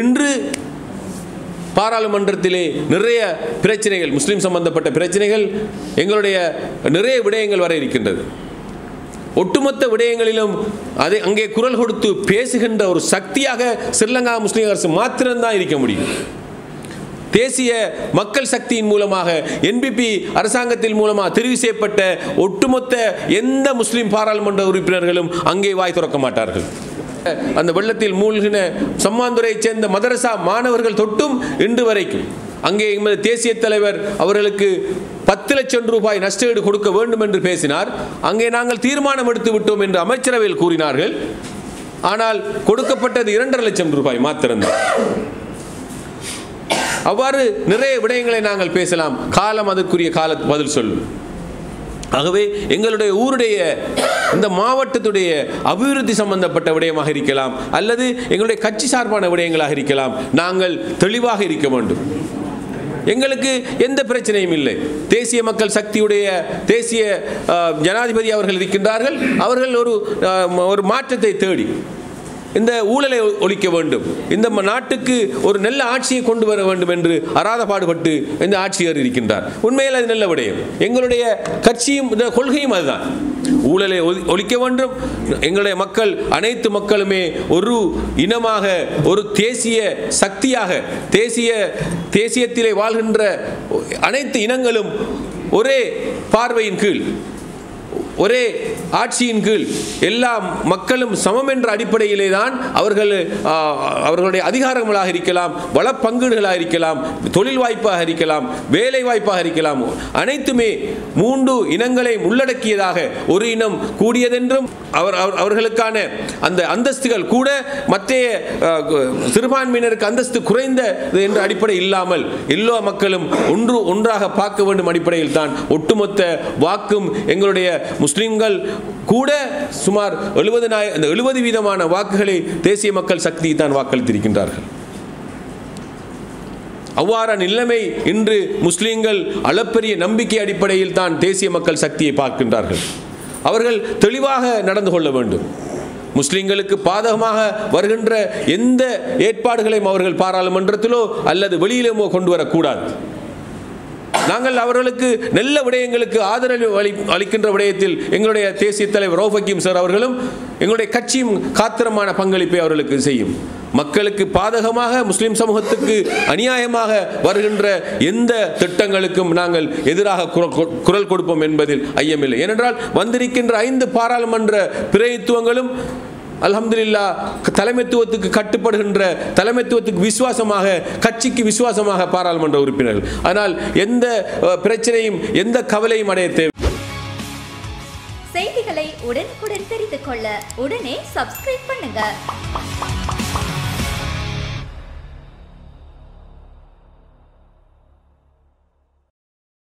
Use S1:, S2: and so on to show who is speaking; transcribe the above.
S1: இன்று பாராளுமன்றத்திலே நிறைய பிரச்சனைகள், முஸ்லிம் சம்பந்தப்பட்ட பிரச்சனைகள், எங்களுடைய நிறைய விடயங்கள் வர இருக்கின்றது. ஒட்டுமொத்த விடயங்களிலும் அதை அங்கே குரல் கொடுத்து பேசுகின்ற ஒரு சக்தியாக ஸ்ரீலங்கா முஸ்லிம் அரசு மாத்திரம்தான் இருக்க முடியும். தேசிய மக்கள் சக்தியின் மூலமாக, என்பிபி அரசாங்கத்தின் மூலமாக தெரிவு செய்யப்பட்ட ஒட்டுமொத்த எந்த முஸ்லிம் பாராளுமன்ற உறுப்பினர்களும் அங்கே வாய் திறக்க மாட்டார்கள். அந்த வெள்ளத்தில் மூழ்கின சம்மாந்துறையைச் சேர்ந்த மதரசா மாணவர்கள் தொட்டும் இன்று வரைக்கும் அங்கே எமது தேசிய தலைவர் அவர்களுக்கு 10 லட்சம் ரூபாய் நஷ்டஈடு கொடுக்க வேண்டும் என்று பேசினார். அங்கே நாங்கள் தீர்மானம் எடுத்து விட்டோம் என்று அமைச்சரவையில் கூறினார்கள். ஆனால் கொடுக்கப்பட்டது 2.5 லட்சம் ரூபாய் மாத்திரம்தான். அவ்வாறு நிறைய விடயங்களை நாங்கள் பேசலாம். காலம் அதற்குரிய பதில் சொல்லும். ஆகவே எங்களுடைய ஊருடைய இந்த மாவட்டத்துடைய அபிவிருத்தி சம்பந்தப்பட்ட விடயமாக இருக்கலாம், அல்லது எங்களுடைய கட்சி சார்பான விடயங்களாக இருக்கலாம், நாங்கள் தெளிவாக இருக்க வேண்டும். எங்களுக்கு எந்த பிரச்சனையும் இல்லை. தேசிய மக்கள் சக்தியுடைய தேசிய ஜனாதிபதி அவர்கள் இருக்கின்றார்கள். அவர்கள் ஒரு மாற்றத்தை தேடி இந்த ஊழலை ஒழிக்க வேண்டும், இந்த நாட்டுக்கு ஒரு நல்ல ஆட்சியை கொண்டு வர வேண்டும் என்று அராத பாடுபட்டு இந்த ஆட்சியர் இருக்கின்றார். உண்மையில் அது நல்ல விடயம். எங்களுடைய கட்சியும் இந்த கொள்கையும் அதுதான். ஊழலை ஒழிக்க வேண்டும். எங்களுடைய மக்கள், அனைத்து மக்களுமே ஒரு இனமாக, ஒரு தேசிய சக்தியாக, தேசியத்திலே வாழ்கின்ற அனைத்து இனங்களும் ஒரே பார்வையின் கீழ், ஒரே ஆட்சியின் கீழ் எல்லா மக்களும் சமம் என்ற அடிப்படையிலே தான் அவர்களுடைய அதிகாரங்களாக இருக்கலாம், வள பங்கீடுகளாக இருக்கலாம், தொழில் வாய்ப்பாக இருக்கலாம், வேலை வாய்ப்பாக இருக்கலாம், அனைத்துமே 3 இனங்களை உள்ளடக்கியதாக ஒரு இனம் கூடியதென்றும் அவர்களுக்கான அந்த அந்தஸ்துகள் கூட மற்ற சிறுபான்மையினருக்கு அந்தஸ்து குறைந்த என்ற அடிப்படை இல்லாமல் எல்லா மக்களும் ஒன்றாக பார்க்க வேண்டும் அடிப்படையில் தான் ஒட்டுமொத்த வாக்கும் எங்களுடைய முஸ்லிம்கள் கூட சுமார் 70% வாக்குகளை தேசிய மக்கள் சக்தி தான் வாக்களித்திருக்கின்றார்கள். அவ்வாறான நிலைமை இன்று முஸ்லிம்கள் அளப்பரிய நம்பிக்கை அடிப்படையில் தான் தேசிய மக்கள் சக்தியை பார்க்கின்றார்கள். அவர்கள் தெளிவாக நடந்து கொள்ள வேண்டும். முஸ்லிம்களுக்கு பாதகமாக வருகின்ற எந்த ஏற்பாடுகளையும் அவர்கள் பாராளுமன்றத்திலோ அல்லது வெளியிலோ கொண்டு வரக்கூடாது. நாங்கள் அவர்களுக்கு நல்ல விடயங்களுக்கு ஆதரவு அளிக்கின்ற விடயத்தில் எங்களுடைய தேசிய தலைவர் ரவுஃப் ஹக்கீம் சார் அவர்களும் எங்களுடைய கட்சியும் காத்திரமான பங்களிப்பை அவர்களுக்கு செய்யும். மக்களுக்கு பாதகமாக, முஸ்லிம் சமூகத்துக்கு அநியாயமாக வருகின்ற எந்த திட்டங்களுக்கும் நாங்கள் எதிராக குரல் கொடுப்போம் என்பதில் ஐயமில்லை. ஏனென்றால் வந்திருக்கின்ற 5 பாராளுமன்ற பிரதிநிதித்துவங்களும் அல்ஹம்துலில்லாஹ் தலைமைத்துவத்துக்கு கட்டுப்படுகின்ற, தலைமைத்துவத்துக்கு விசுவாசமாக, கட்சிக்கு விசுவாசமாக பாராளுமன்ற உறுப்பினர்கள். ஆனால் எந்த பிரச்சனையும் எந்த கவலையும் அடைய தேவை.
S2: செய்திகளை உடனுக்குடன் தெரிந்து கொள்ள உடனே சப்ஸ்கிரைப் பண்ணுங்க.